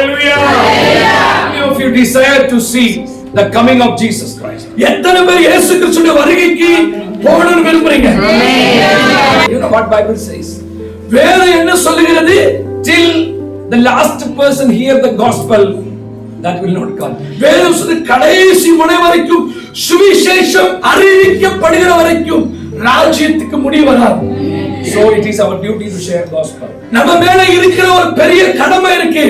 Hallelujah. How many of you desire to see the coming of Jesus Christ? எத்தனை பேர் இயேசு கிறிஸ்துவின் வருகைக்கு போகணும்னு விரும்புறீங்க? You know what Bible says? வேதம் என்ன சொல்லுகிறது? Till the last person hear the gospel, that will not come. வேதம் சொல்லுது கடைசி முனை வரைக்கும் சுவிசேஷம் அறிவிக்கப்படுகிற வரைக்கும் ராஜ்யத்துக்கு முடிவு வராது. So it is our duty to share gospel. நம்ம மேல இருக்கிற ஒரு பெரிய கடமை இருக்கு,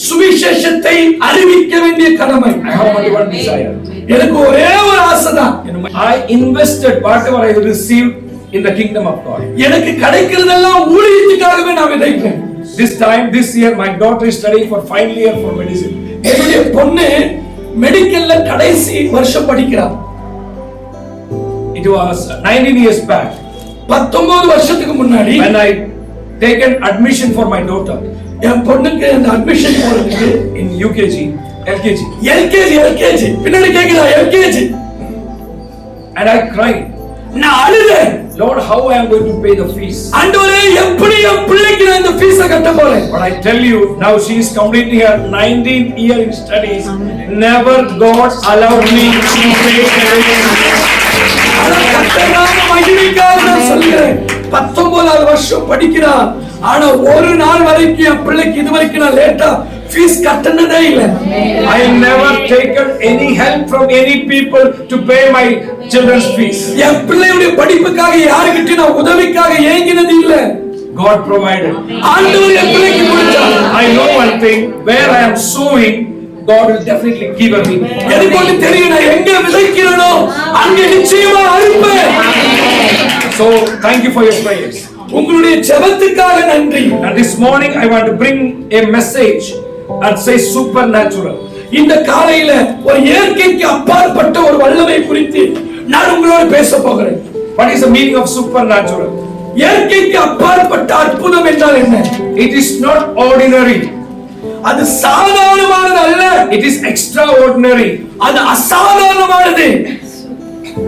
சுவிசேஷத்தை அறிவிக்க வேண்டிய கடமை. I have only one desire. எனக்கு ஒரே ஒரு ஆசைதான். I invested whatever I received in the kingdom of God. எனக்கு கிடைக்கிறதெல்லாம் ஊழியத்துக்காகவே நான் விதைப்பேன். This year my daughter is studying for final year for medicine. என்னுடைய பொண்ணு மெடிக்கல்ல கடைசி வருஷம் படிக்கிறா. It was 19 years back. 19 வருஷத்துக்கு முன்னாடி when I taken admission for my daughter. என் பொண்ணுக்கு அந்த அட்மிஷன் போறதுக்கு in UKG, LKG பின்னாடி கேக்குதா LKG. And I cried. நான் அழுதேன். Lord, how I am going to pay the fees? ஆண்டவரே எப்படி என் பிள்ளைக்கு நான் இந்த ஃபீஸை கட்ட போறேன்? But I tell you, now she is completing her 19th year in studies. Never God allowed me to pay everything. கர்த்தரான மகிமைக்காக நான் சொல்கிறேன். 19வது வருஷம் படிக்கிறா. ஆனா ஒரு நாள் வரைக்கும் என் பிள்ளைக்கு இதுவரைக்கும் நான் லேட்டா ஃபீஸ் கட்டனதே இல்ல. I never taken any help from any people to pay my children's fees. என் பிள்ளையுடைய படிப்புக்காக யாருக்கிட்ட நான் உதவிக்காக ஏங்கினது இல்ல. God provided. ஆண்டவர் என் பிள்ளைக்கு கொடுத்தார். I know one thing, where I am sowing, God will definitely give me. எனக்கு ஒண்ணு தெரியும், நான் எங்க விதைக்கிறேனோ அங்க நிச்சயமா அறுப்பேன். So thank you for your prayers. உங்களுடைய ஜெபத்துக்காக நன்றி. And this morning I want to bring a message and say supernatural. இந்த காலையில ஒரு இயற்கைக்கு அப்பாற்பட்ட ஒரு வல்லமை குறித்து நான் உங்களோடு பேச போகிறேன். What is the meaning of supernatural? இயற்கைக்கு அப்பாற்பட்ட அற்புதம் என்றால் என்ன? It is not ordinary. அது சாதாரணமானது அல்ல. It is extraordinary. அது அசாதாரணமானது.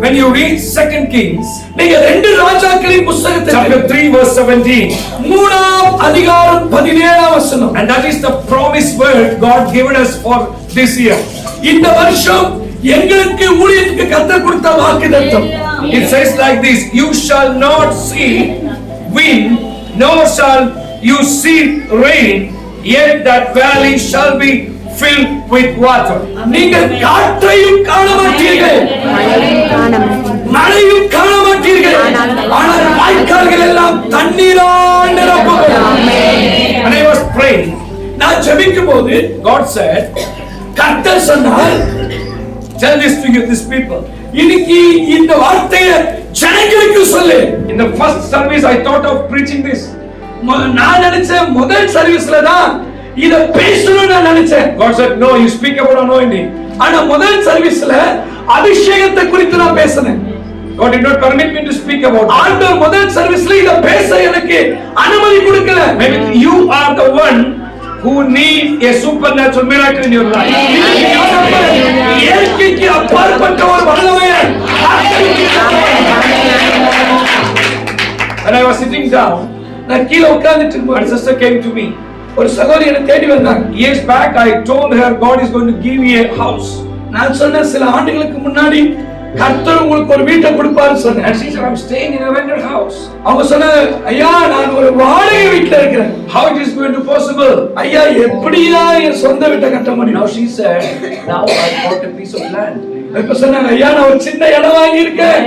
When you read 2 Kings, நீங்க 2 ராஜாக்களின் புத்தகத்தை chapter 3 verse 17, 3ஆம் அதிகாரம் 17ஆம் வசனம். and that is the promised word God given us for this year. இந்த வருஷம் எங்களுக்கு ஊழியத்துக்கு கர்த்தர் கொடுத்த வாக்குத்தத்தம். It says like this, you shall not see wind, nor shall you see rain, yet that valley shall be filled with water. நீங்கள் காற்றையும் காண மாட்டீர்கள், மழையும் காண மாட்டீர்கள், ஆனால் வாய்க்கால்கள் எல்லாம் தண்ணீரால் நிரப்பப்படும். And I was praying, நான் ஜெபிக்கும்போது God said, கர்த்தர் சொன்னார், tell this to you, these people. இன்னைக்கு இந்த வார்த்தையை ஜனங்களுக்கு சொல்லு. In the first service I thought of preaching this. நான் நினைச்சேன் முதல் சர்வீஸ்ல தான் இத பேசணும்னு நான் நினைச்சேன். God said, no, you speak about anointing. ஆனா முதல் சர்வீஸ்ல அபிஷேகத்தை குறித்து நான் பேசினேன். God did not permit me to speak about that. ஆண்டவர் முதல் சர்வீஸ்ல இத பேச எனக்கு அனுமதி கொடுக்கல. Maybe you are the one who need a supernatural miracle in your life. இயற்கைக்கு அப்பாற்பட்ட ஒரு வல்லமையை When I was sitting down, நான் கீழ உட்கார்ந்துட்டு இருக்கும்போது my sister came to me. ஒரு சகோதரி என்னை தேடி வந்தாங்க. Years back I told her God is going to give me a house. நான் சொன்ன சில ஆண்டுகளுக்கு முன்னாடி கர்த்தர் உங்களுக்கு ஒரு வீட்டை கொடுப்பாருன்னு சொன்னேன். And she said, I'm staying in a rented house. அவங்க சொன்னாங்க, ஐயா நான் ஒரு வாடகை வீட்ல இருக்கிறேன். How it is going to possible? ஐயா எப்படியா என் சொந்த வீட்டை கட்ட முடியும்? Now she said, now I bought a piece of land. இப்ப சொன்னாங்க, ஐயா நான் ஒரு சின்ன இடம் வாங்கி இருக்கேன்.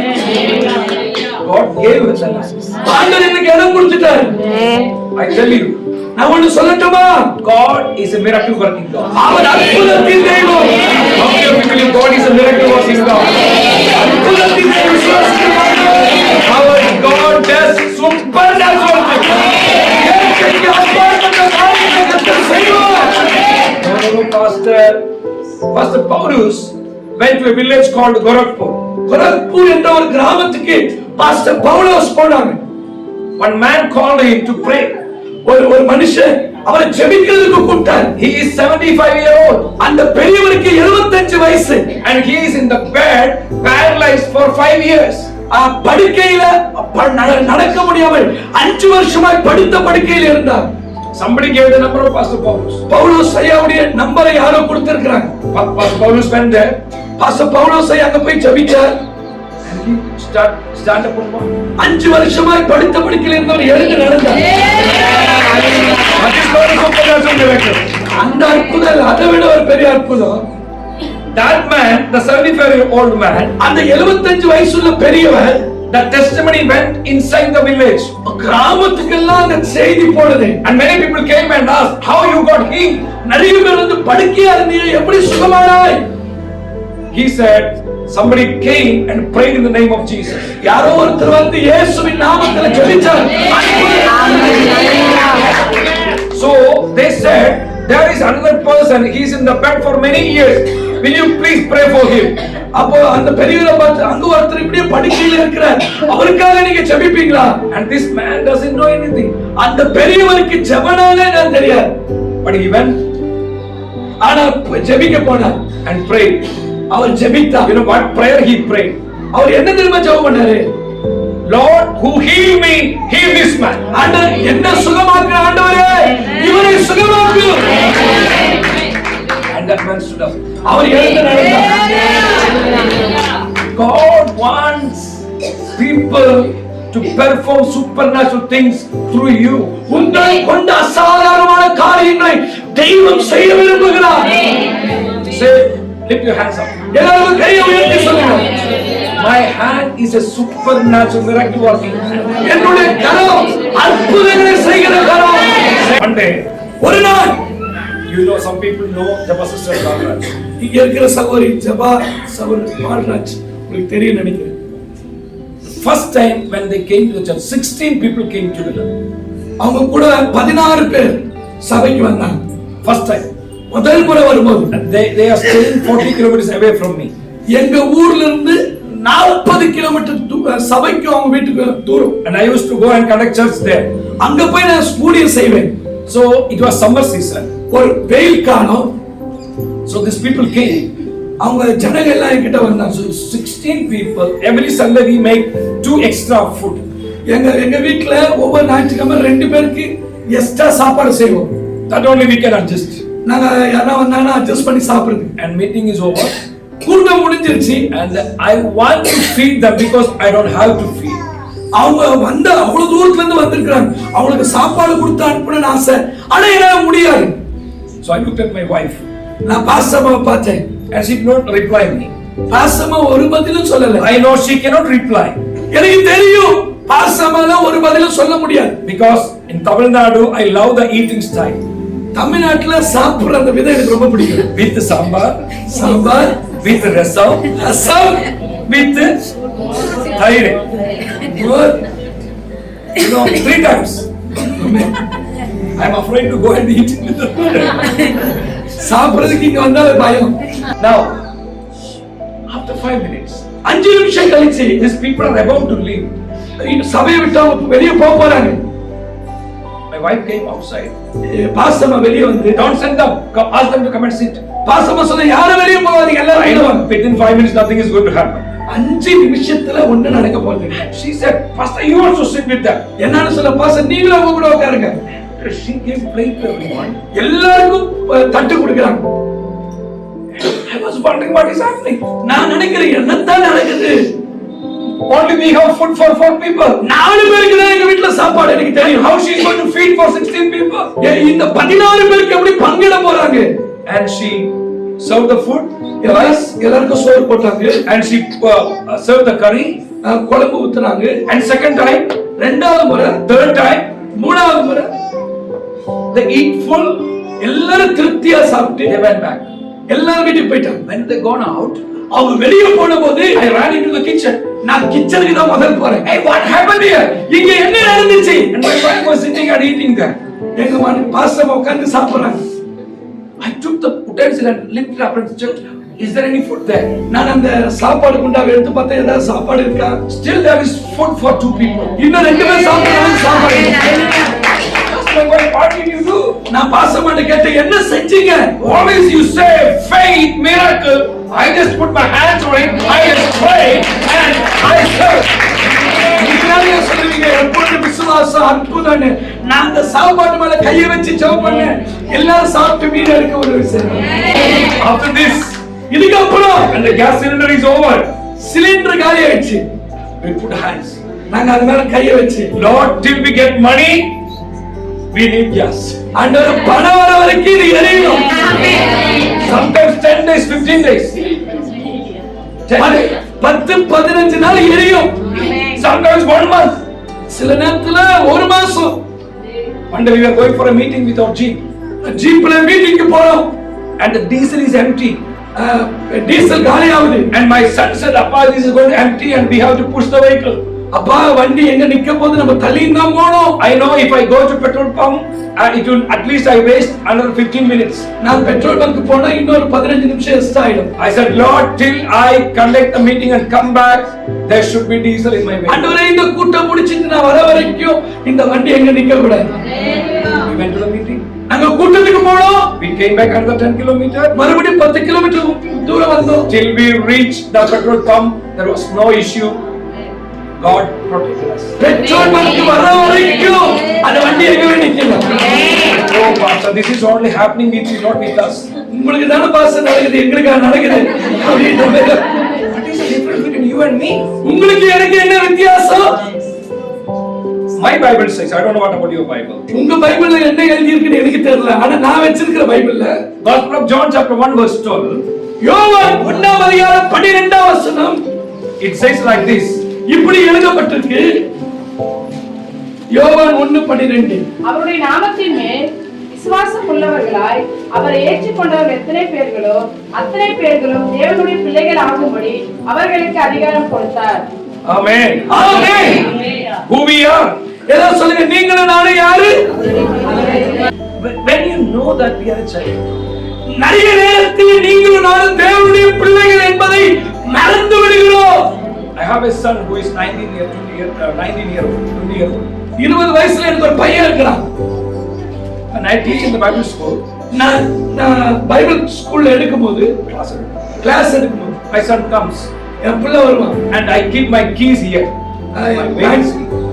God gave us the land. ஆண்டவர் எனக்கு இடம் கொடுத்துட்டாரு. I tell you, நான் ஒன்னு சொல்லட்டுமா? God is a miracle working God. அவர் அற்புதத்தின் தெய்வம். How many of you believe God is a miracle working God? அற்புதத்தின் தெய்வம். Our God does supernatural things. இயற்கைக்கு அப்பாற்பட்ட காரியங்களை கர்த்தர் செய்வார். No, Pastor Paulus went to a village called Gorakhpur. Gorakhpur என்ற ஒரு கிராமத்துக்கு பாஸ்டர் பவுலோஸ் போனாங்க. One man called him to pray. ஒரு மனுஷன் அவரை ஜெபிக்கிறதுக்கு கூப்பிட்டார். He is 75 years old. அந்த பெரியவருக்கு 75 வயசு. And he is in the bed paralyzed for 5 years. படுக்கையில நடக்க முடியாமல் 5 வருஷமாய் படுத்த படுக்கையில் இருந்தார். Somebody gave the number of Pastor Paulus. Paulose ஐயாவுடைய நம்பரை யாரோ கொடுத்திருக்காங்க. Pastor Paulus went there. Pastor Paulus ஐயா அங்க போய் ஜெபிச்சார். Stand up on one. 5 வருஷமாய் படித்த படிக்கல இருந்தவர் எழுந்து நடந்தார். That is not a supernatural miracle. அந்த அற்புதம் அதை விட ஒரு பெரிய அற்புதம். That man, the 75-year-old man, அந்த 75 வயசுள்ள பெரியவர், the testimony went inside the village. கிராமத்துக்கெல்லாம் அந்த செய்தி போனது. And many people came and asked, how you got healed? நிறைய பேர் வந்து படுக்கையா இருந்தீங்க, எப்படி சுகமானாய்? He said, somebody came and prayed in the name of Jesus. யாரோ ஒருத்தர் வந்து இயேசுவின் நாமத்தில் ஜெபிச்சார். So they said, there is another person, he is in the bed for many years. Will you please pray for him? அப்போ அந்த பெரியவரை பார்த்து அங்க ஒருத்தர் இப்படியே படுக்கையில இருக்கிறார், அவருக்காக நீங்க ஜெபிப்பீங்களா? And this man doesn't know anything. அந்த பெரியவருக்கு ஜெபனாலே நான் தெரியாது. But he went ஆனா ஜெபிக்க போனார் and prayed. அவர் ஜெபித்தார். You know what prayer he prayed? அவர் என்ன தெரியுமா ஜெபம் பண்ணாரு? Lord, who heal me, heal this man. ஆண்டவர் என்ன சுகமாக்குற ஆண்டவரே, இவரை சுகமாக்கு. And that man stood up. அவர் எழுந்து நடந்தார். God wants people to perform supernatural things through you. உங்களை கொண்டு அசாதாரணமான காரியங்களை தெய்வம் செய்ய விரும்புகிறார். Say, lift your hands up. எல்லாரும் கையை உயர்த்தி சொல்லுங்க. My hand is a supernatural miracle working. என்னுடைய கரம் அற்புதங்களை செய்கிற கரம். One day, ஒரு நாள், you know, some people know Japa sister Balraj. இங்க இருக்கிற சகோதரி ஜபா சகோதரி பால்ராஜ் உங்களுக்கு தெரியும் நினைக்கிறேன். First time when they came to the church, 16 people came together. அவங்க கூட 16 பேர் சபைக்கு வந்தாங்க. First time. முதல் முறை வரும்போது They are staying 40 kilometers away from me. எங்க ஊர்ல இருந்து 40 கிலோமீட்டர் சபைக்கு அவங்க வீட்டுக்கு தூரம். And I used to go and conduct church there. அங்க போய் நான் ஊழியம் செய்வேன். So it was summer season. ஒரு வெயில் காலம். So these people came. அவங்க ஜனங்க எல்லாம் என்கிட்ட வந்தாங்க. So 16 people. Every Sunday we make 2 extra food. எங்க வீட்ல ஒவ்வொரு ஞாயிற்றுக்கிழமை 2 பேருக்கு எக்ஸ்ட்ரா சாப்பாடு செய்வோம். That only we can adjust. நாங்க யாரா வந்தாங்கன்னா அட்ஜஸ்ட் பண்ணி சாப்பிடுறது. And meeting is over. கூட்டம் முடிஞ்சிருச்சு. And I want to feed them because I don't have to feed. அவங்க வந்த அவ்வளவு தூரத்துல இருந்து வந்திருக்காங்க. அவங்களுக்கு சாப்பாடு கொடுத்து அனுப்பணும்னு ஆசை. ஆனா என்னால முடியாது. So I looked at my wife. நான் பாஸ்டர்மா பார்த்தேன். And she did not reply me. பாஸ்டர்மா ஒரு பதிலும் சொல்லல. I know she cannot reply. எனக்கு தெரியும் பாஸ்டர்மால ஒரு பதிலும் சொல்ல முடியாது. Because in Tamil Nadu I love the eating style. தமிழ்நாட்டுல சாப்பிடுற அந்த விதம் எனக்கு ரொம்ப பிடிக்கும். With sambar, with rasam, with thaire. You know, 3 times. I am afraid to go and eat with the சாப்பிடுறதுக்கு இங்க வந்தாலே பயம். Now, after 5 minutes, 5 நிமிஷம் கழிச்சு these people are about to leave. சபையை விட்டு அவங்க வெளியே போக போறாங்க. My wife came outside. பாஸ்டர்மா வெளியே வந்து, Don't send them. Ask them to come and sit. பாஸ்டர்மா சொன்ன யாரும் வெளியே போகாதீங்க, எல்லாரும் வெளியே வாங்க. Within 5 minutes, nothing is going to happen. 5 நிமிஷத்துல ஒண்ணு நடக்க போகுது. She said, Pastor, you also sit with them. என்னன்னு சொல்ல, பாஸ்டர் நீங்களும் அவங்க கூட உட்காருங்க. She gave plate to everyone. எல்லாருக்கும் தட்டு கொடுக்கறாங்க. I was wondering what is happening. நான் நினைக்கிறேன் என்னதான் நடக்குது. Only we have food for 4 people. 4 பேருக்கு தான் எங்க வீட்ல சாப்பாடு, எனக்கு தெரியும். How she is going to feed for 16 people? இந்த 16 பேருக்கு எப்படி பங்கிட போறாங்க? And she served the food. எல்லாருக்கும் சோறு போட்டாங்க. And she served the curry. குழம்பு ஊத்துனாங்க. And second time, ரெண்டாவது முறை, third time, மூணாவது முறை they eat full. எல்லாரும் திருப்தியா சாப்பிட்டு They went back. எல்லாரும் வீட்டுக்கு போயிட்டாங்க. When they gone out, அவங்க வெளிய போன போது I ran into the kitchen. நான் கிச்சனுக்கு தான் முதல்ல போறேன். Hey, what happened here? இங்க என்ன நடந்துச்சு? And my wife was sitting and eating there. எங்க பாஸ்டர் உட்கார்ந்து சாப்பிடுறாங்க. I took the utensil and lifted up and checked, is there any food there? நான் அந்த சாப்பாடு குண்டாவை எடுத்து பார்த்தேன், ஏதாவது சாப்பாடு இருக்கா? Still there is food for 2 people. இன்னும் 2 பேர் சாப்பிடுறாங்க, சாப்பாடு இருக்கு. My wife, what did you do? நான் பாஸ்டர்மாட்ட கேட்டேன், என்ன செஞ்சீங்க? Always you say faith, miracle. I just put my hands on it, I just pray and I serve. நீங்க எல்லாரும் ஏன் சொல்லுவீங்க எப்பொழுது விசுவாசம் அற்புதம்னு? நான் அந்த சாப்பாட்டு மேல கையை வச்சு ஜெபம் பண்ணேன், எல்லாரும் சாப்பிட்டு மீன் எடுக்க ஒரு விஷயம். After this, இதுக்கப்புறம் when the gas cylinder is over, cylinder காலி ஆயிடுச்சு, we put hands. நாங்க அது மேல கையை வச்சு, Lord, till we get money, we need gas. ஆண்டவர் பணம் வர வரைக்கும் இது எரியணும். Sometimes 10 days, 15 days. 10-15 நாள் எரியும். Sometimes 1 month. சில நேரத்துல ஒரு மாசம். One day we were going for a meeting with our jeep, ஜீப்ல மீட்டிங்க்கு போறோம், and the diesel is empty. Diesel காலி ஆகுது. And my son said, "Appa, this is going to empty and we have to push the vehicle." அப்பா வண்டி எங்க நிக்க போது, நம்ம தள்ளின்னு தான் போனோம். I know if I go to petrol pump, it will at least I waste another 15 minutes. நான் petrol bunk போனா இன்னொரு 15 நிமிஷம் எக்ஸ்ட்ரா ஆயிடும். I said, "Lord, till I conduct the meeting and come back, there should be diesel in my vehicle." ஆண்டவரே, இந்த கூட்டம் முடிச்சிட்டு நான் வர வரைக்கும் இந்த வண்டி எங்க நிக்க கூடாது. We went to the meeting. நாங்க கூட்டத்துக்கு போனோம். We came back another 10 kilometers. மறுபடியும் 10 கிலோமீட்டர் தூரம் வந்தோம். Till we reached the petrol pump, there was no issue. God protected us. Petrol bunk வர வரைக்கும் அந்த வண்டி எங்க நிக்கல. Oh, Pastor, this is only happening with you, not with us. உங்களுக்கு தான பாஸ் நடக்குது, எங்களுக்கு நடக்குது. What is the difference between you and me? உங்களுக்கு எனக்கு என்ன வித்தியாசம்? My Bible says, I don't know what about your Bible. உங்க பைபிள்ல என்ன எழுதி இருக்குன்னு எனக்கு தெரியல, ஆனா நான் வச்சிருக்கிற பைபிள்ல Gospel of John chapter 1 verse 12, யோவான் 1ஆம் அதிகாரம் 12ஆம் வசனம் it says like this. இப்படி எழுதப்பட்டிருக்கு. யோவான் 1:12. அவருடைய நாமத்தின் மேல் விசுவாசம் உள்ளவர்களாய் அவரை ஏற்றுக்கொண்டவர் எத்தனை பேர்களோ அத்தனை பேர்களும் தேவனுடைய பிள்ளைகள் ஆகும்படி அவர்களுக்கு அதிகாரம் கொடுத்தார். Amen. Amen. Who we are. ஏதோ சொல்லுங்க, நீங்களும் நானும் யாரு? When you know that we are a child. நிறைய நேரத்தில் நீங்களும் நானும் தேவனுடைய பிள்ளைகள் என்பதை மறந்து விடுகிறோம். I have a son who is 19 year old. 20 வயசுல எனக்கு ஒரு பையன் இருக்கிறான். And I teach in the Bible school. நான் பைபிள் ஸ்கூல்ல எடுக்கும்போது, கிளாஸ் எடுக்கும்போது My son comes என் பிள்ளை வருவான். and I keep my keys here.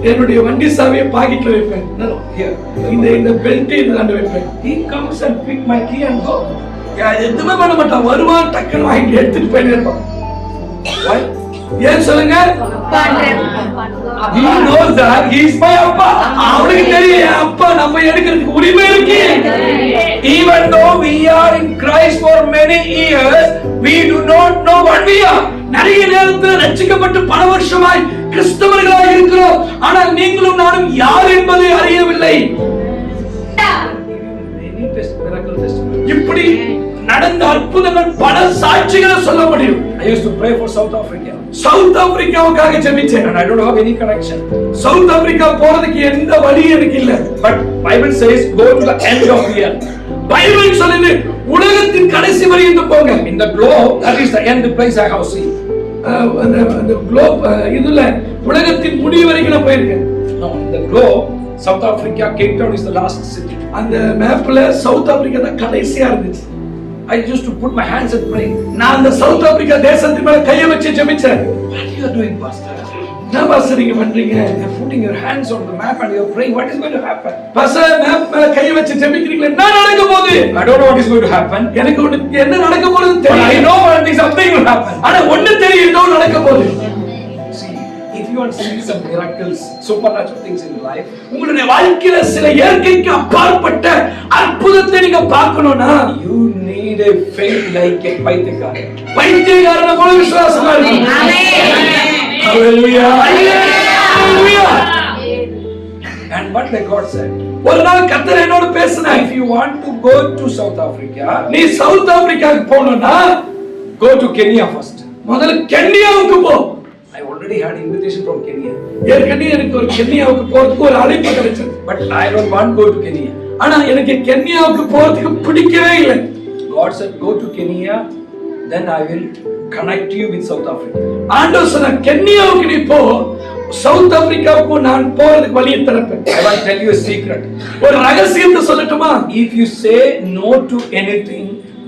என்னுடைய வண்டி சாவியை பாக்கெட்ல வைப்பேன். No, here. இந்த பெல்ட் இதுல வைப்பேன். He comes and pick my key and go. எதுவுமே பண்ண மாட்டான், வருவான் டக்குன்னு வாங்கி எடுத்துட்டு போயிட்டே இருப்பான். Why? ஏன் சொல்லுங்க? He knows that he is my Appa. அவனுக்கு தெரியும் என் அப்பா நம்ம எடுக்கிறதுக்கு உரிமை இருக்கு. Even though we are in Christ for many years, we do not know what we are. நிறைய நேரத்தில் ரட்சிக்கப்பட்டு பல வருஷமாய் கிறிஸ்தவர்களாய் இருக்கிறோம், ஆனால் நீங்களும் நானும் யார் என்பதை அறியவில்லை. இப்படி நடந்த அற்புதங்கள் பல சாட்சிகளை சொல்ல முடியும். I used to pray for South Africa. South ஆப்பிரிக்காவுக்காக ஜெபிச்சேன். And I don't have any connection. South Africa போறதுக்கு எந்த வழி எனக்கு இல்ல. But Bible says go to the end of the earth. Bible சொல்லுது உலகத்தின் கடைசி வரைக்கும் போங்க. In the globe, that is the end place I have seen. அந்த குளோப் இதுல உலகத்தின் முடிவு வரைக்கும் நான் போயிருக்கேன். No, in the globe, South Africa, Cape Town is the last city. அந்த மேப்ல சவுத் ஆப்பிரிக்கா தான் கடைசியா இருந்துச்சு. I used to put my hands and pray. நான் அந்த சவுத் ஆப்பிரிக்கா தேசத்தின் மேல கையை வச்சு ஜெபிச்சேன். What you are doing, Pastor? என்ன பாஸ்டர் நீங்க பண்றீங்க? You are putting your hands on the map and you are praying. What is going to happen? Pastor map மேல கையை வச்சு ஜெபிக்கிறீங்களா? என்ன நடக்க போகுது? I don't know what is going to happen. எனக்கு என்ன நடக்க போகுதுன்னு But I தெரியல. know one thing, something will happen. ஆனா ஒண்ணு தெரியும், ஏதோ நடக்க போகுது. See, if you want to see some miracles, supernatural things in life, உங்களுடைய வாழ்க்கையில சில இயற்கைக்கு அப்பாற்பட்ட அற்புதத்தை நீங்க பார்க்கணும்னா you need a faith like a பைத்தியக்காரன். பைத்தியக்காரனை போல விசுவாசமா இருக்கணும். Hallelujah. Hallelujah. And what the God said, ஒரு நாள் கர்த்தர் என்னோட பேசினார். if you want to go to South Africa, நீ சவுத் ஆப்பிரிக்காவுக்கு போகணும்னா go to Kenya first. முதல்ல கென்யாவுக்கு போ. I already had invitation from Kenya, ஏற்கனவே எனக்கு ஒரு கென்யாவுக்கு போறதுக்கு ஒரு அழைப்பு கிடைச்சது. but I don't want to go to Kenya. ஆனா எனக்கு கென்யாவுக்கு போறதுக்கு பிடிக்கவே இல்லை. God said, go to Kenya, then I will connect you with South Africa. ஆண்டவர் சொன்னார், கென்யாவுக்கு நீ போ, சவுத் ஆப்பிரிக்காவுக்கு நான் போறதுக்கு வழியை திறப்பேன். I want to tell you a secret. ஒரு ரகசியத்தை சொல்லட்டுமா? If you say no to anything,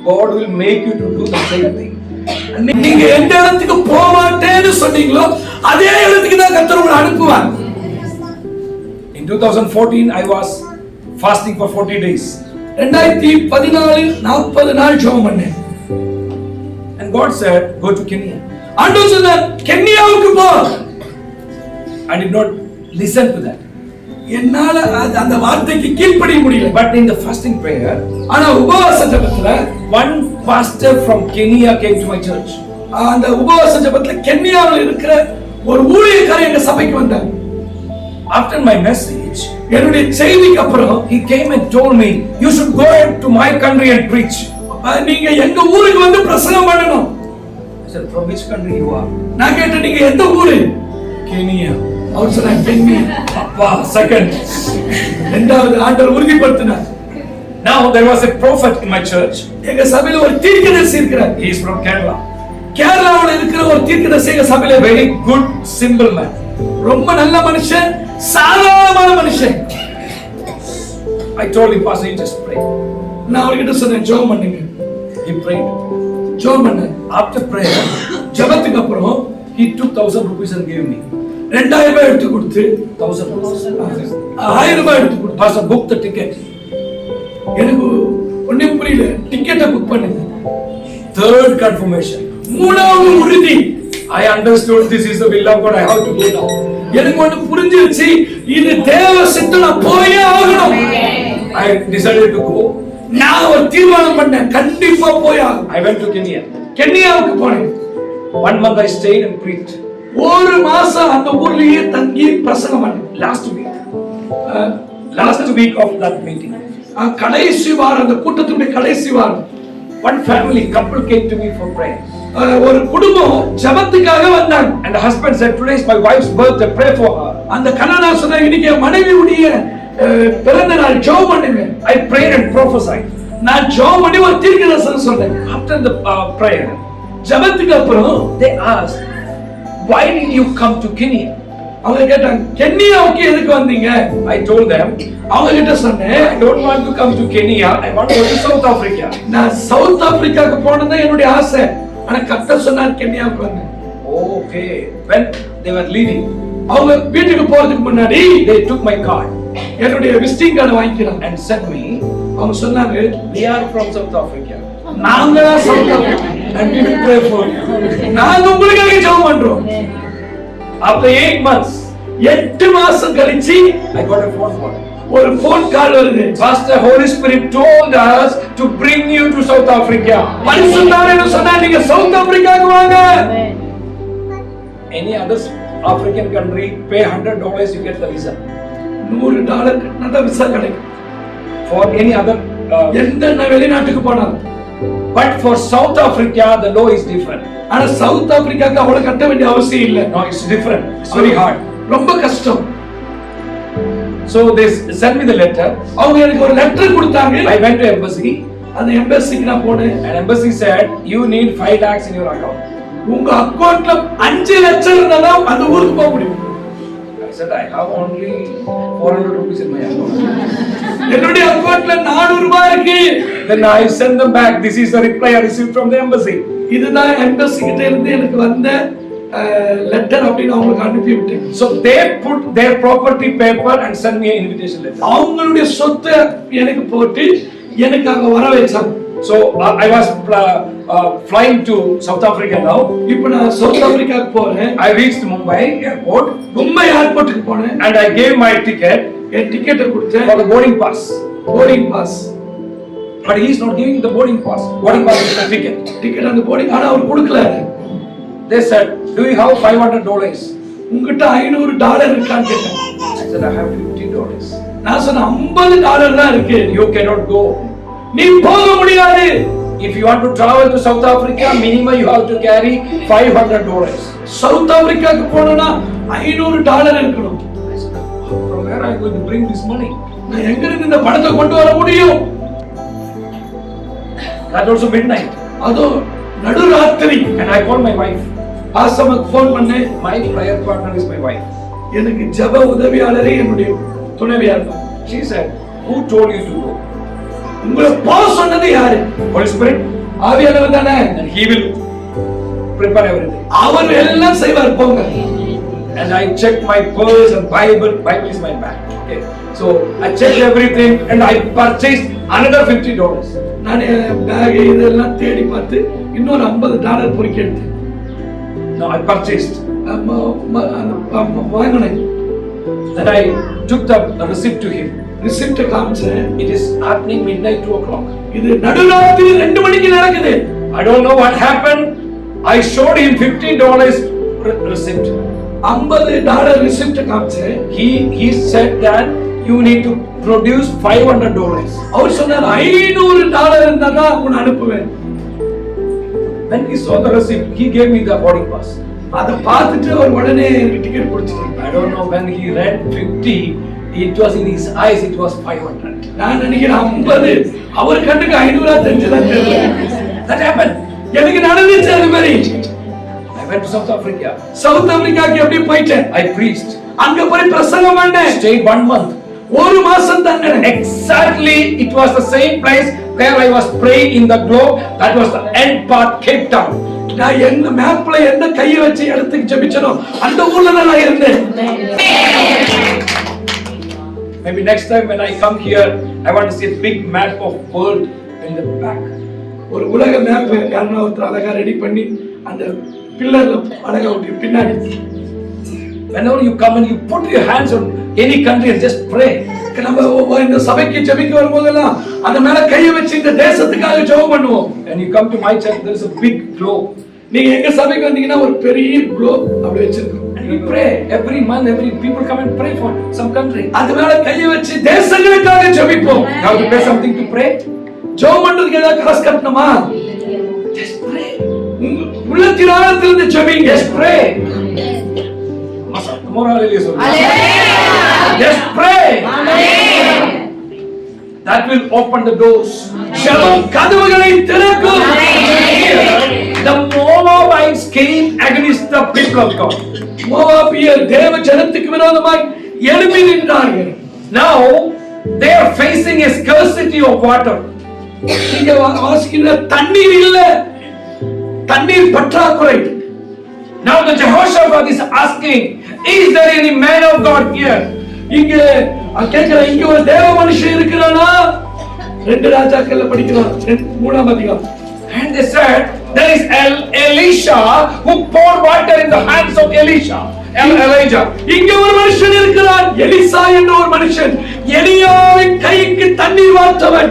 God will make you to do the same thing. நீங்க எந்த இடத்துக்கு போக மாட்டேன்னு சொன்னீங்களோ அதே இடத்துக்கு தான் கர்த்தர் உங்களை அனுப்புவார். 2014, I was fasting for 40 days. 2014 40 நாள் ஜெபம் பண்ணேன். And God said, go to Kenya. ஆண்டவர் சொன்னார் கென்யாவுக்கு போ. I did not listen to that. என்னால அந்த வார்த்தைக்கு கீழ்ப்படிய முடியல. But in the fasting prayer, ஆனா உபவாச ஜெபத்துல one pastor from Kenya came to my church. அந்த உபவாச ஜெபத்துல கென்யாவில் இருக்கிற ஒரு ஊழியக்காரர் எங்க சபைக்கு வந்தார். After my message, என்னுடைய செய்திக்கு அப்புறம் he came and told me, you should go to my country and preach. நீங்க எங்க ஊருக்கு வந்து பிரசங்கம் பண்ணணும். I said, from which country you are? நான் கேட்டேன் நீங்க எந்த ஊரு? Kenya. அவர் சொன்னார் கென்யா. அப்பா, second. இரண்டாவது ஆண்டவர் உறுதிப்படுத்தினார். Now there was a prophet in my church. எங்க சபையில ஒரு தீர்க்கதரிசி இருக்கிறார். He is from Kerala. கேரளாவுல இருக்கிற ஒரு தீர்க்கதரிசி எங்க சபையில Very good, simple man. ரொம்ப நல்ல மனுஷன், சாதாரணமான மனுஷன். I told him, Pastor, you just pray. நான் அவர்கிட்ட சொன்னேன் ஜெபம் பண்ணுங்க. He prayed. ஜெபம் பண்ண. After prayer, ஜெபத்துக்கு அப்புறம் he took 1,000 rupees and gave me. 2000 ரூபாய் எடுத்து கொடுத்து 1,000 rupees. 1000 ரூபாய் எடுத்து கொடுத்து Pastor, book the ticket. எனக்கு ஒண்ணும் புரியல. டிக்கெட்டை புக் பண்ணுங்க. Third confirmation. மூணாவது உறுதி. I understood this is the will of God. I have to go now. எனக்கு ஒண்ணு புரிஞ்சிருச்சு. இது தேவ சித்தம், நான் போயே ஆகணும். I decided to go. நான் ஒரு தீர்மானம் பண்ணேன், கண்டிப்பா போய் ஆகணும். I went to Kenya. கென்யாவுக்கு போனேன். 1 month I stayed and preached. ஒரு மாசம் அந்த ஊர்லயே தங்கி பிரசங்கம் பண்ணேன். Last week of that meeting. கடைசி வாரம், அந்த கூட்டத்துடைய கடைசி வாரம், One family couple came to me for prayer. ஒரு குடும்பம் ஜெபத்துக்காக வந்தாங்க. And the husband said, today is my wife's birthday, pray for her. அந்த கணவன் சொன்னாங்க, இன்னைக்கு என் மனைவியுடைய பிறந்த நாள், ஜெபம் பண்ணுங்க. I prayed and prophesied. நான் ஜெபம் பண்ணி ஒரு தீர்க்கதரிசனம் சொன்னேன். After the prayer, ஜெபத்துக்கு அப்புறம் they asked, why did you come to Kenya? அவங்க கேட்டாங்க, கென்யாவுக்கு எதுக்கு வந்தீங்க? I told them, அவங்க கிட்ட சொன்னேன், I don't want to come to Kenya, I want to go to South Africa. நான் சவுத் ஆப்பிரிக்காவுக்கு போனது தான் என்னுடைய ஆசை. ஆனா கர்த்தர் சொன்னார் கென்யாவுக்கு வந்தேன். Okay. When they were leaving, அவங்க வீட்டுக்கு போறதுக்கு முன்னாடி they took my card என்னுடைய விசிட்டிங் கார்டு வாங்கிக்கிறாங்க. and sent me, அவங்க சொன்னாங்க, we are from South Africa. நாங்க தான் south Africa. And we will pray for you. நாங்க உங்களுக்காக ஜெபம் பண்றோம். After 8 months, 8 மாசம் கழிச்சு I got a phone call. ஒரு போன் கால் வருது. Pastor, Holy Spirit told us to bring you to South Africa. பரிசுத்தாவியானவர் சொன்னார் நீங்க சவுத் ஆப்பிரிக்காக்கு வாங்க. Any other African country, pay $100, you get the visa. $100 கட்டினா விசா கிடைக்கும். For any other, எந்த வெளிநாட்டுக்கு போனாலும். but for South Africa, the law is different. ஆனா சவுத் ஆப்பிரிக்காக்கு அவ்வளவு கட்ட வேண்டிய அவசியம் இல்ல. No, it's different. It's very hard. ரொம்ப கஷ்டம். So they sent me the letter. அவங்க எனக்கு ஒரு லெட்டர் கொடுத்தாங்க. I went to embassy. அந்த எம்பசிக்கு நான் போனேன். And embassy said, you need 5 lakhs in your account. உங்க அக்கவுண்ட்ல 5 லட்சம் இருந்தா தான் அந்த ஊருக்கு போக முடியும். I said, I have only 400 rupees in my account. என்னுடைய அக்கவுண்ட்ல 400 ரூபாய் இருக்கு. Then I sent them back. This is the reply I received from the embassy. இதுதான் எம்பசி கிட்ட இருந்து எனக்கு வந்த லெட்டர் அப்படின்னு அவங்களுக்கு அனுப்பி விட்டேன். So they put their property paper and sent me an invitation letter. அவங்களுடைய சொத்தை எனக்கு போட்டு எனக்கு அங்க வர வச்சாங்க. So I was flying to South Africa now. இப்போ நான் சவுத் ஆப்பிரிக்காக்கு போறேன். I reached Mumbai airport. Mumbai ஏர்போர்ட்டுக்கு போனேன். And I gave my ticket. என் டிக்கெட்டை கொடுத்தேன். For the boarding pass. Boarding pass. But he is not giving the boarding pass. Boarding pass is the ticket. Ticket அந்த boarding ஆனா அவர் கொடுக்கல. They said, do you have $500? உங்ககிட்ட $500 இருக்கான்னு கேட்டேன். I said, I have $50. நான் சொன்னேன் $50 தான் இருக்கு. You cannot go. நீ போக முடியாது. If you want to travel to South Africa, minimum you have to carry $500. South ஆப்பிரிக்காக்கு போனா $500 இருக்கணும். I said, from where are you going to bring this money? நான் எங்க இருந்து இந்த பணத்தை கொண்டு வர முடியும்? That also midnight. அதோ நடுராத்திரி. And I called my wife. ஆசமக்கு ஃபோன் பண்ணேன். My prayer partner is my wife. எனக்கு ஜெப உதவியாளரே என்னுடைய துணைவியார் தான். She said, who told you to go? உங்களை போக சொன்னது யாரு? Holy Spirit. ஆவியானவர் தானே. And he will prepare everything. அவர் எல்லாம் செய்வார் போங்க. And I checked my purse and Bible. Bible is my bag. Okay. So I checked everything and I purchased another $50. நான் பேக் இதெல்லாம் தேடி பார்த்து இன்னொரு $50 பொறுக்கி எடுத்தேன். Now I purchased. வாங்கினேன். Then I took the receipt to him. Receipt காமிச்சேன். It is happening midnight 2 o'clock. இது நடுராத்திரி 2 மணிக்கு நடக்குது. I don't know what happened. I showed him $50 receipt. $50 receipt காமிச்சேன். He said that you need to produce $500. அவர் சொன்னார் $500 இருந்தா தான் உன்னை அனுப்புவேன். When he saw the receipt, he gave me the boarding pass. அத பார்த்துட்டு அவர் உடனே எனக்கு டிக்கெட் கொடுத்துட்டாரு. I don't know, when he read 50, it was in his eyes, it was 500. நான் நினைக்கிறேன் 50 அவர் கண்ணுக்கு 500 தெரிஞ்சதா தெரியல. That happened. எனக்கு நடந்துச்சு அது மாதிரி. I went to South Africa. South ஆப்பிரிக்காக்கு எப்படி போயிட்டேன். I preached. அங்க போய் பிரசங்கம் பண்ணேன். Stayed 1 month. ஒரு மாசம் தங்கினேன். Exactly, it was the same place where I was praying in the globe. That was the end part, Cape Town. நான் எந்த மேப்ல எந்த கையை வச்சு இடத்துக்கு ஜெபிச்சனோ அந்த ஊர்ல தான் நான் இருந்தேன். Maybe next time when I come here, I want to see a big map of world in the back. ஒரு உலக மேப் யாரனா ஒருத்தர் அழகா ரெடி பண்ணி அந்த பில்லர்ல அழகா ஒட்டி பின்னாடி. Whenever you come and you put your hands on any country and just pray. நம்ம இந்த சபைக்கு ஜெபிக்க வரும்போதெல்லாம் அந்த மேல கையை வச்சு இந்த தேசத்துக்காக ஜெபம் பண்ணுவோம். When you come to my church, there is a big globe. நீங்க எங்க சபைக்கு வந்தீங்கன்னா ஒரு பெரிய குளோப் அப்படி வச்சிருக்கோம். And we pray every month. Every people come and pray for some country. அது மேல கையை வச்சு தேசங்களுக்காக ஜெபிப்போம். You have to pay something to pray. ஜெபம் பண்றதுக்கு ஏதாவது காசு கட்டணுமா? Just pray. உள்ளத்தின் ஆழத்திலிருந்து ஜெபிங்க. Just pray. Tomorrow just pray. Amen. That will open the doors. ஜெபம் கதவுகளை திறக்கும். The Moabites came against the people of God. மோவாபியர் தேவ ஜனத்துக்கு விரோதமாய் எழும்பி நின்றார்கள். Now they are facing a scarcity of water. நீங்க வாசிக்கிற தண்ணீர் இல்ல, தண்ணீர் பற்றாக்குறை. Now the Jehoshaphat is asking, is there any man of God here? இங்க கேக்குற இங்க ஒரு தேவ மனுஷன் இருக்கிறானா? 2 ராஜாக்கள்ல படிக்கிறோம் 3ஆம் அதிகாரம். And they said, there is Elisha who poured water in the hands of Elijah. இங்க ஒரு மனுஷன் இருக்கிறான், எலிசா என்ற ஒரு மனுஷன், எலியாவின் கைக்கு தண்ணீர் வார்த்தவன்.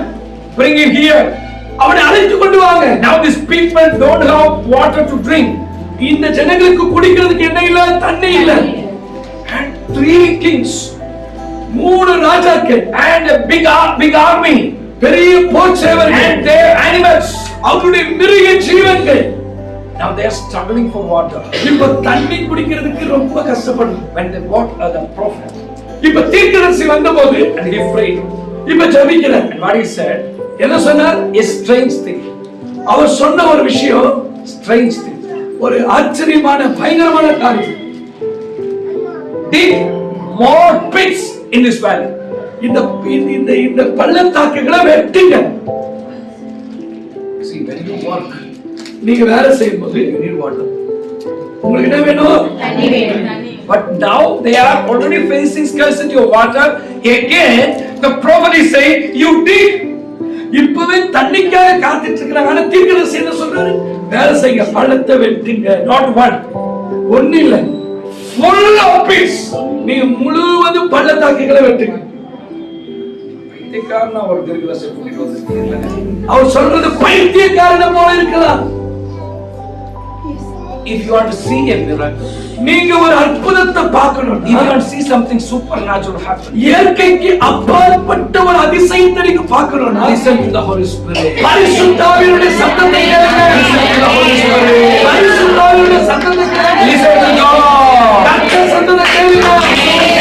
Bring him here. அவனை அழைத்து கொண்டு வாங்க. Now these people don't have water to drink. இந்த ஜனங்களுக்கு குடிக்கிறதுக்கு என்ன இல்ல, தண்ணி இல்ல. And 3 kings, 3 ராஜாக்கள் and a big army, பெரிய போர் சேவர்கள் and their animals, அவருடைய மிருக ஜீவன்கள். now they are struggling for water. இப்ப தண்ணி குடிக்கிறதுக்கு ரொம்ப கஷ்டப்படுறாங்க. When they brought the prophet, இப்ப தீர்க்கதரிசி வந்தபோது and he prayed, இப்ப ஜெபிக்கிறார். and what he said, என்ன சொன்னார்? a strange thing. அவர் சொன்ன ஒரு விஷயம், Strange thing. ஒரு ஆச்சரியமான பயங்கரமான காரியம். Dig more pits in this valley. இந்த இந்த இந்த பள்ளத்தாக்குகளை வெட்டுங்க. See, when you work, நீங்க வேலை செய்யும்போது you need water. உங்களுக்கு என்ன வேணும்? தண்ணி வேணும். But now they are already facing scarcity of water. Again, the prophet is saying, you dig. இப்பவே தண்ணிக்காக காத்துட்டு இருக்காங்க. ஆனா தீர்க்கதரிசி என்ன சொல்றாரு? வேலை செய்யுங்க, பள்ளத்தை வெட்டுங்க. Not one, ஒண்ணு இல்ல, full of pits. நீங்க முழுவதும் பள்ளத்தாக்குகளை வெட்டுங்க. அவர் சொல்றது பைத்தியக்காரன போல இருக்கலாம். If you want to see a miracle, நீங்க ஒரு அற்புதத்தை பார்க்கணும். if you want to see something supernatural happen, இயற்கைக்கு அப்பாற்பட்ட ஒரு அதிசயத்தை நீங்க பார்க்கணும்னா listen to the Holy Spirit. பரிசுத்த ஆவியுடைய சத்தத்தை கேளுங்க. பரிசுத்த ஆவியுடைய சத்தத்தை கேளுங்க. Listen to God. கர்த்தர் சத்தத்தை கேளுங்க.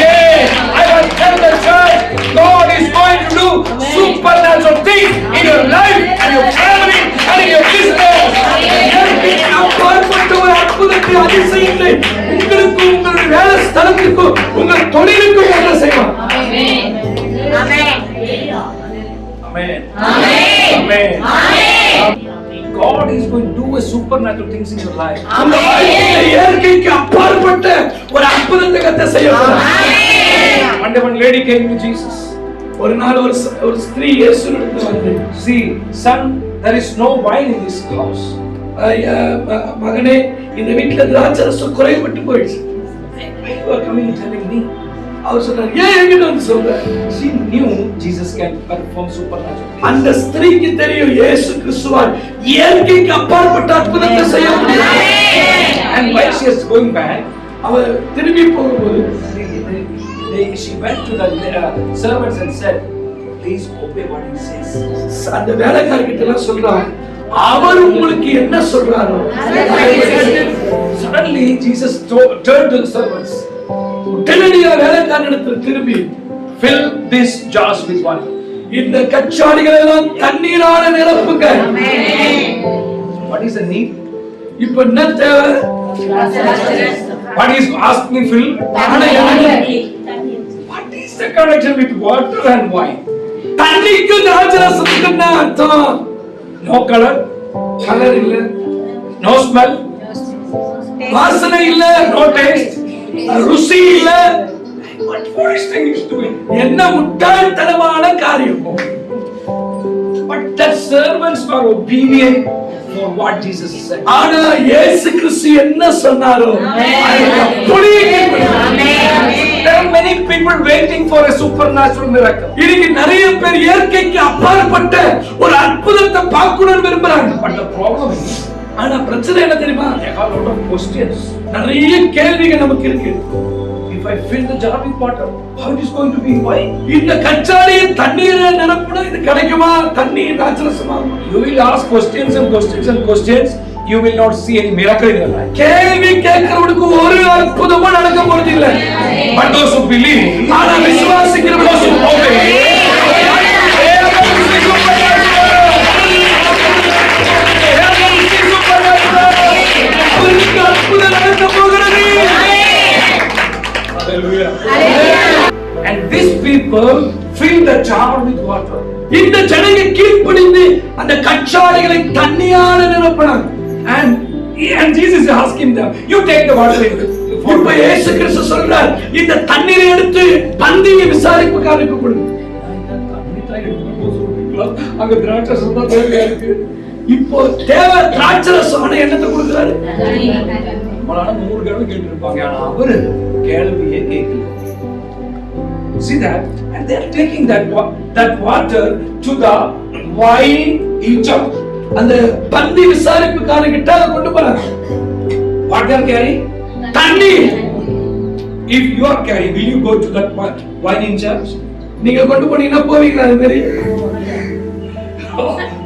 Hey, I will tell the church, God is going to do supernatural things in your life and your family and in your business. இயற்கைக்கு அப்பாற்பட்ட ஒரு அற்புதத்தை அதிசயத்தை உங்களுக்கு, உங்களுடைய வேலை ஸ்தலத்துக்கு, உங்கள் தொழிலுக்கு என்ன செய்வார்? ஆமென். ஆமென். Amen. Amen. Amen. God is going to do a supernatural things in your life. அந்த வாழ்க்கையில இயற்கைக்கு அப்பாற்பட்ட ஒரு அற்புதத்தை கர்த்தர் செய்ய போறார். One one lady came to Jesus. ஒரு நாள் ஒரு ஸ்திரீ இயேசுவிடத்தில் வந்து, See, son, there is no wine in this house. மகனே, இந்த வீட்டுல திராட்சரசம் குறைபட்டு போயிடுச்சு. Why you are coming telling me? அவர் சொன்னார், ஏன் என்கிட்ட வந்து சொல்ற? She knew Jesus can perform supernatural. அந்த ஸ்திரீக்கு தெரியும் இயேசு கிறிஸ்துவால் இயற்கைக்கு அப்பாற்பட்ட அற்புதத்தை செய்ய முடியும். And while she is going back, அவர் திரும்பி போகும்போது she went to the servants and said, please obey what he says. அந்த வேலைக்காரர்கிட்ட எல்லாம் சொல்றான், அவர் உங்களுக்கு என்ன சொல்றாரோ. Suddenly Jesus turned to the servants. உடனடியாக வேலைக்காரனிடத்தில் திரும்பி, Fill these jars with water. இந்த கச்சாடிகள் எல்லாம் தண்ணீரால நிரப்புங்க. What is the need? இப்ப என்ன தேவை? What is asking fill? What is the connection with water and wine? தண்ணிக்கு திராட்சரசத்துக்கு என்ன அர்த்தம்? No color, கலர் இல்ல, no smell, வாசனை இல்ல, no taste. ருசி இல்ல. What foolish thing is doing? என்ன முட்டாள்தனமான காரியம். But the servants were obedient for what Jesus said. ஆனா இயேசு கிறிஸ்து என்ன சொன்னாரோ அதுக்கு அப்படியே கீழ்ப்படிந்தார். There are many people waiting for a supernatural miracle. இன்னைக்கு நிறைய பேர் இயற்கைக்கு அப்பாற்பட்ட ஒரு அற்புதத்தை பார்க்கணும்னு விரும்புறாங்க. But the problem is, ஆனா பிரச்சனை என்ன தெரியுமா? I have a lot of questions. நிறைய கேள்விகள் நமக்கு இருக்கு. If I fill the jar with water, how it is going to be wine? இந்த கச்சாடியை தண்ணீரை நிரப்புனா இது கிடைக்குமா? தண்ணீர் திராட்சரசமா? You will ask questions and questions and questions. You will not see any miracle in your life. கேள்வி கேட்கிறவனுக்கு ஒரு அற்புதமும் நடக்க போறது இல்ல. But those who believe, ஆனா விசுவாசிக்கிறவங்க those who obey, அவருக்கு அற்புதம் நடக்க போகிறது. hallelujah. And these people fill the jar with water. இந்த ஜனங்க கீழ்ப்படிந்து அந்த கச்சாடிகளை தண்ணியால நிரப்பினாங்க. And Jesus is asking them, you take the water in. இப்ப இயேசு கிறிஸ்து சொல்றார், இந்த தண்ணீரை எடுத்து பந்திய விசாரிப்புக்காரருக்கு கொடுங்க. அங்க திராட்சரசம் தான் தேவையா இருக்கு. இப்போ தேவை திராட்சரசம். ஆனா என்னத்தை கொடுக்கிறாரு? நம்மளால 100 கேள்வி கேட்டிருப்பாங்க, ஆனா அவரு கேள்வியே கேட்கல. See that? And they are taking that water to the wine jar. அந்த பந்தி விசாரிப்புக்காரர்கிட்ட கொண்டு போறாங்க. What they are carrying? தண்ணி. If you are carrying, will you go to that wine in jar? நீங்க கொண்டு போனீங்கன்னா போவீங்களா? அது மாதிரி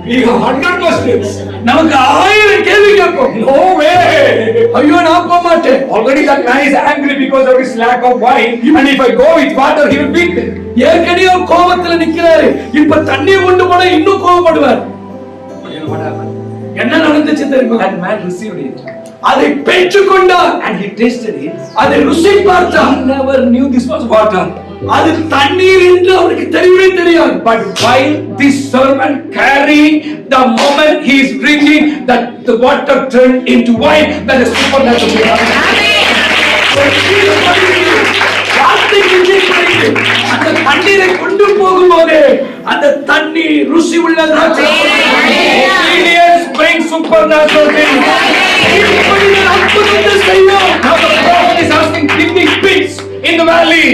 We have 100 questions. நமக்கு 1000 கேள்வி கேட்போம். No way. ஐயோ நான் போக மாட்டேன். Already that man is angry because of his lack of wine. And if I go with water, he will beat me. ஏற்கனவே கோபத்துல நிக்கிறாரு. இப்ப தண்ணியை கொண்டு போனா இன்னும் கோபப்படுவார். But you know what happened? என்ன நடந்துச்சு தெரியுமா? That man received it. அதை பெற்றுக்கொண்டார். And he tasted it. அதை ருசி பார்த்தார். He never knew this was water. அது தண்ணீர் என்று அவருக்கு தெரியவே தெரியாது. But while this servant carrying, the moment he is drinking, that the water turned into wine, that is supernatural miracle. அந்த தண்ணீரை கொண்டு போகும்போது அந்த தண்ணீர் ருசி உள்ள திராட்சை. Obedience brings supernatural things. அற்புதத்தை செய்யும். Now the prophet is asking, give me pigs in the valley.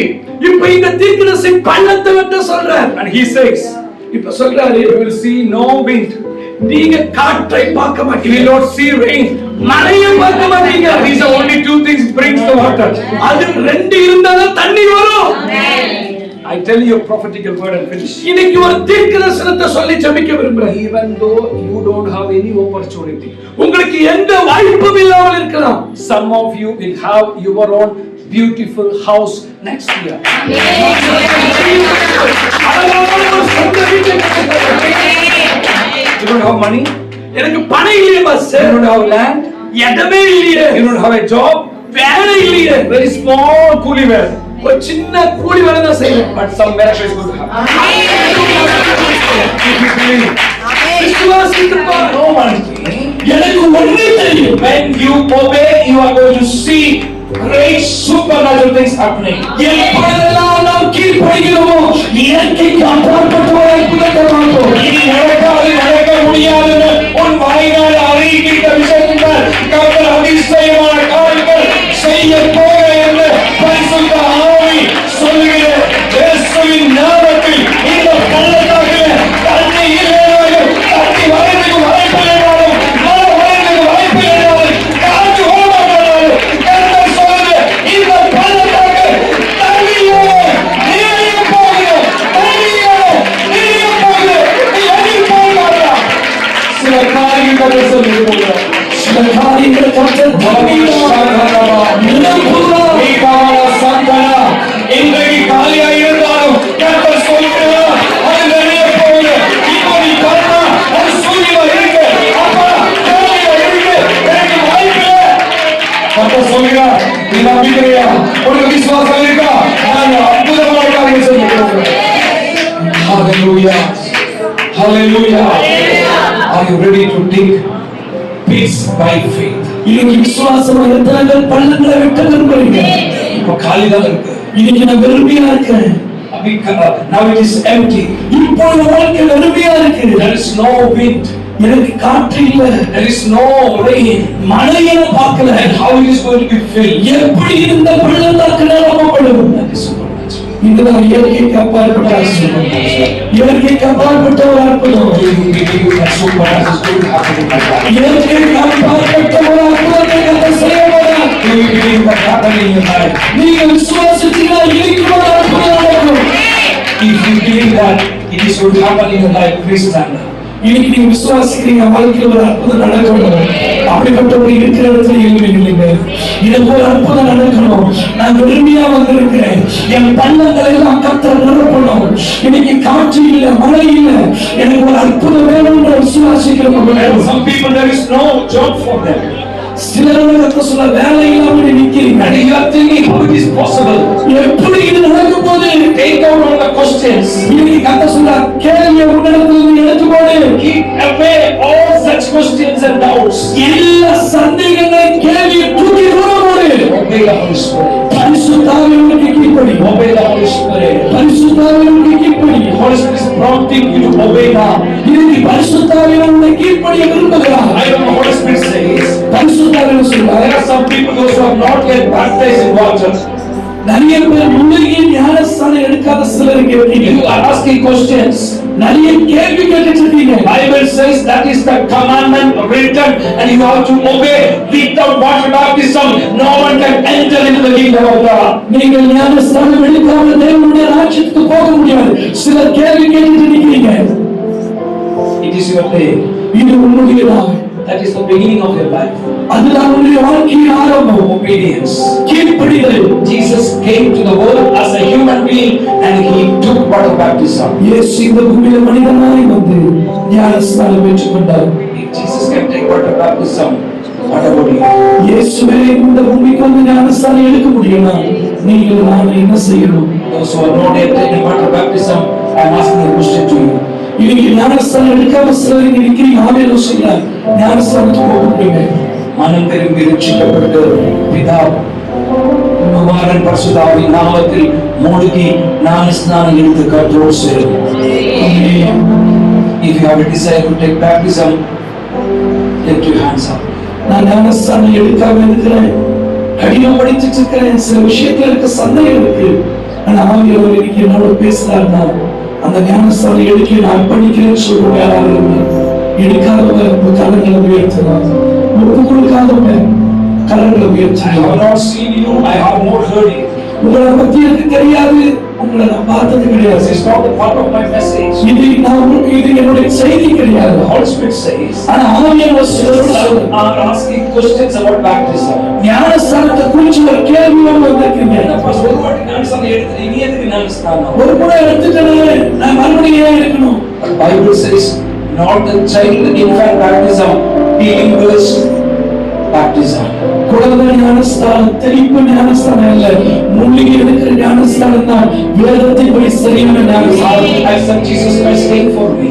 இப்ப இந்த தீர்க்கதரிசி பள்ளத்தை வெட்ட சொல்றார். And he says, இப்ப சொல்றாரு, you will see no wind. நீங்க காற்றை பார்க்க You மாட்டீங்க. will not see rain. மழையை பார்க்க மாட்டீங்க. These are only two things brings the water. அது ரெண்டு இருந்தாதான் தண்ணி வரும். I tell you a prophetical word and finish. இன்னைக்கு ஒரு தீர்க்கதரிசனத்தை சொல்லி ஜெபிக்க விரும்புறேன். Even though you don't have any opportunity, உங்களுக்கு எந்த வாய்ப்பும் இல்லாமல் இருக்கலாம். some of you will have your own beautiful house next year. You don't have money, எனக்கு பணம் இல்லையே pass. you don't have land, இடமே இல்லையே. you don't have a job, வேலை இல்லையே. very small கூலி வேலை. ஒரு சின்ன கூலி வேலை தான் செய்யணும். But some miracle is going to happen. If you believe, விசுவாசித்துப்பா. no one. எனக்கு ஒண்ணே தெரியும். When you obey, you are going to see great supernatural things happening. எப்பொழுதெல்லாம் நாம் கீழ்ப்படுகிறோமோ இயற்கைக்கு அப்பாற்பட்ட ஒரு அற்புதத்தை பார்ப்போம். இனி நடக்காது, நடக்க முடியாதுன்னு உன் வாயினால் அறிவிக்கின்ற விஷயங்கள் கர்த்தர் அதிசயமான காரியங்கள் செய்ய போக என்று பரிசுத்த ஆவி சொல்லுகிற இயேசுவின் நாமத்தில் இந்த பள்ளத்தாக்கில் தண்ணி இல்லைனாலும், தண்ணி வரைந்துக்கு வாய்ப்பு இல்லைனாலும், மழை வரைந்துக்கு வாய்ப்பு இல்லைனாலும், காற்று ஓடாமலும் கர்த்தர் சொல்லுது இந்த பள்ளத்தாக்கு தண்ணியே நிறைய போகுது, தண்ணியே நிறைய போகுது. நீ எதிர்பார்க்காதா? சில காரியங்களை சொல்லி போகிறார். சில காரியங்களை கர்த்தர் இன்றைக்கு காலியா இருந்தாலும் கர்த்தர் சொல்கிறார் அது நிறைய போகுது. இப்போ நீ கர்த்தா அது சூழ்நிலை இருக்கு, அப்பா காலியா இருக்கு, எனக்கு வாய்ப்பு. கர்த்தர் சொல்கிறார் நீ நம்பிக்கையா, உனக்கு விசுவாசம் இருக்கா, நான் அற்புதமான காரியம் செய்ய போகிறேன். Hallelujah. Hallelujah. Are you ready to take peace by faith? இன்னைக்கு விசுவாசமா இருந்தார்கள் பள்ளங்களை விட்டு விரும்புறீங்க. இப்போ காலிதான் இருக்கு. இன்னைக்கு நான் வெறுமையா இருக்கேன். Now it is empty. இப்பொழுது வாழ்க்கை வெறுமையா இருக்கு. There is no wind. எனக்கு காற்று இல்ல. There is no rain. மழையை பார்க்கல. And how it is going to be filled? எப்படி இந்த பள்ளத்தாக்கு நிரப்பப்படும்? That is supernatural. இதுதான் இயற்கைக்கு அப்பாற்பட்ட அற்புதம். இயற்கைக்கு அப்பாற்பட்ட ஒரு அற்புதம். That supernatural is going to happen in my life. இயற்கைக்கு அப்பாற்பட்ட ஒரு அற்புதத்தை கர்த்தர் செய்ய போகிறார். Do you believe that happening in your life? நீங்க விசுவாசிச்சீங்கன்னா இன்னைக்கு ஒரு அற்புதம் நடக்கும். If you believe that it is going to happen in your life, please stand up. இன்னைக்கு நீங்க விசுவாசிக்கிறீங்க வாழ்க்கையில் ஒரு அற்புதம் நடக்கணும். அப்படிப்பட்ட ஒரு இருக்கிற இடத்துல எழுதுவீங்க. எனக்கு ஒரு அற்புதம் நடக்கணும். நான் விரும்பியா வந்திருக்கிறேன். என் பள்ளங்களை எல்லாம் கர்த்தர் நிரப்பணும். இன்னைக்கு காற்று இல்ல, மழை இல்ல, எனக்கு ஒரு அற்புதம் வேணும்ன்ற விசுவாசிக்கிறவங்க. Some people there is no job for them. சிலருக்கு சொல்ல வேலை இல்லாம நிக்கிறீங்க. And you are thinking how it is possible. எப்படி இது நடக்கும் போது Take out all the questions. இன்னைக்கு கர்த்தர் சொல்ற கேள்வியை உன்னிடத்தில் எடுத்துக்கொண்டு Keep away all such questions and doubts. எல்லா சந்தேகங்களையும் கேள்வியை தூக்கி தூர போடு. Obey the Holy Spirit. பரிசுத்த ஆவியானவருக்கு கீழ்ப்படி. Obey the Holy Spirit. பரிசுத்த ஆவியானவருக்கு கீழ்ப்படி. The Holy Spirit is prompting you to obey now. இன்னைக்கு பரிசுத்த ஆவியானவருக்கு கீழ்ப்படிய விரும்புகிறார். I don't know what the Spirit says. பரிசுத்த ஆவியானவர் சொல்றார். There are some people those who have not yet baptized in water. நிறைய பேர் முழுகி ஞானஸ்தானம் எடுக்காத சிலர் இருக்கீங்க. You are asking questions. நிறைய கேள்வி கேட்டுட்டு இருக்கீங்க. Bible says that is the commandment written and you have to obey. Without water baptism, no one can enter into the kingdom of God. நீங்கள் ஞானஸ்தானம் எடுக்காம தேவனுடைய ராஜ்யத்துக்கு போக முடியாது. சிலர் கேள்வி கேட்டுட்டு இருக்கீங்க. It is your day. இது உங்களுடைய நாள். That is the beginning of your life. அதுதான் உங்களுடைய வாழ்க்கையின் ஆரம்பம். Obedience. கீழ்ப்படிதல். Jesus came to the world as a human being and he took water baptism. இயேசு இந்த பூமியில மனிதனாய் வந்து ஞானஸ்தானம் பெற்றுக்கொண்டார். If Jesus can take water baptism, what about you? இயேசுவே இந்த பூமிக்கு வந்து ஞானஸ்தானம் எடுக்க முடியுமா? நீங்கள் நான் என்ன செய்யணும்? Those who are not yet taken water baptism, I am asking a question to you. இன்னைக்கு ஞானஸ்தானம் எடுக்காம சிலர் இங்க இருக்கிறீங்க. ஆமென் சொல்லுங்க. ஞானஸ்தானத்துக்கு போக முடியுங்க. மனம் திரும்பி ரட்சிக்கப்பட்டு பிதா குமாரன் பரிசுத்த ஆவியின் நாமத்தில் மூழ்கி ஞானஸ்நானம் எடுத்து கர்த்தரோடு சேரும். If you have a desire to take baptism, lift your hands up. நான் ஞானஸ்தானம் எடுக்காம இருக்கிறேன். கடினம் படிச்சுட்டு இருக்கிறேன். சில விஷயத்துல இருக்க சந்தேகம் இருக்கு. ஆனா ஆவியானவர் இன்னைக்கு என்னோட பேசுறாருன்னா அந்த ஞானஸ்தானம் எடுக்க நான் அர்ப்பணிக்கிறேன்னு சொல்றேன். யாராவது எடுக்காதவங்க உங்க கரங்களை உயர்த்தலாம். ஒப்பு கொடுக்காதவங்க கரங்களை I have உயர்த்தலாம். not seen you, I have not heard you. உங்களை பத்தி எனக்கு தெரியாது. உங்களை நான் பார்த்தது This கிடையாது. is not a part of my message. இது என்னுடைய செய்தி கிடையாது. The Holy Spirit says, ஆனா ஆவியானவர் சிலரோடு சொல்றார். are asking questions about baptism. ஞானஸ்தானத்தை குறிச்சு ஒரு கேள்வியோடு வந்திருக்கீங்க. ஒரு வாட்டி ஞானஸ்நானம் எடுத்து இனி எதுக்கு ஞானஸ்நானம்? ஒரு முறை எடுத்துட்டேன், நான் மறுபடியும் ஏன் எடுக்கணும்? But Bible says not the child infant baptism, believers baptism. குழந்தை ஞானஸ்தானம், தெளிப்பு ஞானஸ்தானம் இல்ல, மூலிகை எடுக்கிற ஞானஸ்தானம் தான் வேதத்தின்படி சரியான ஞானஸ்தானம். I said Jesus Christ came for me.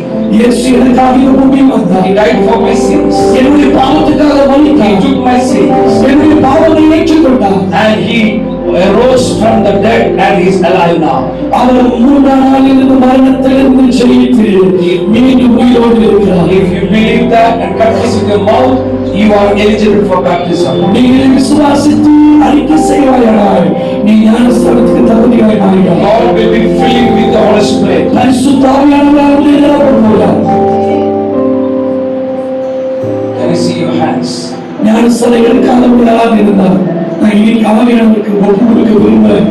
இயேசு எனக்காக இந்த பூமியில் வந்தார். He died for my sins. என்னுடைய பாவத்துக்காக He மரித்தார். took my sins. என்னுடைய பாவங்களை ஏற்றுக்கொண்டார். And he arose from the dead and he is alive now. அவர் மூன்றாம் நாளிலிருந்து மரணத்திலிருந்து ஜெயித்து மீண்டும் உயிரோடு இருக்கிறார். If you believe that and confess with your mouth, you are eligible for baptism. நீங்கள் விசுவாசித்து அறிக்கை செய்வாயானால் நீ ஞானஸ்நானத்துக்கு தகுதியானாய். God will be filling with the Holy Spirit. பரிசுத்த ஆவியானவரால் நிரப்பப்படுவார். Can I see your hands? ஞானஸ்நானம் எடுக்காதவர்களாக இருந்தால் நான் இன்னைக்கு ஆவியானவருக்கு ஒப்பு கொடுக்க விரும்புகிறேன்.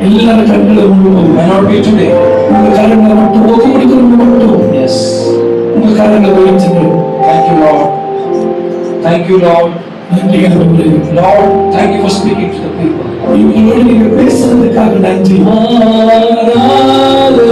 எல்லாரும் கண்களை மூடுவோம். May not be today. உங்க கரங்களை மட்டும் ஒப்பு கொடுக்கணும் மட்டும். Yes. உங்க கரங்களை வைத்துங்க. Thank you, Lord. Thank you, Lord. நன்றி ஆண்டவரே. Lord, thank you for speaking to the people. இவங்களோடு நீங்க பேசுறதுக்காக நன்றி. ஆராதனை